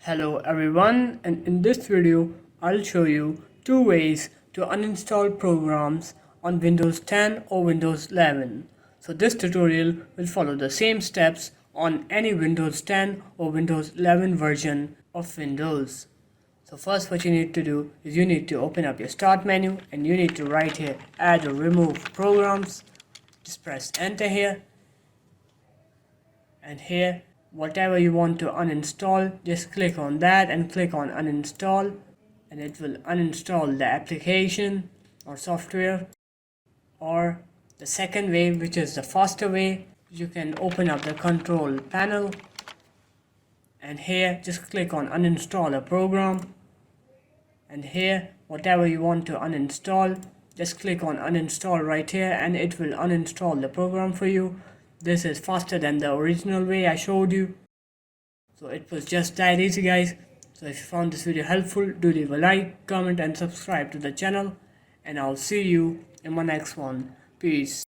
Hello everyone, and in this video I'll show you two ways to uninstall programs on Windows 10 or Windows 11. So this tutorial will follow the same steps on any Windows 10 or Windows 11 version of Windows. So first what you need to do is you need to open up your start menu and you need to write here add or remove programs. Just press enter here, and here whatever you want to uninstall, just click on that and click on uninstall, and it will uninstall the application or software. Or the second way, which is the faster way, you can open up the control panel and here just click on uninstall a program, and here whatever you want to uninstall, just click on uninstall right here and it will uninstall the program for you. This is faster than the original way I showed you. So it was just that easy, guys. So if you found this video helpful, do leave a like, comment and subscribe to the channel, and I'll see you in my next one. Peace.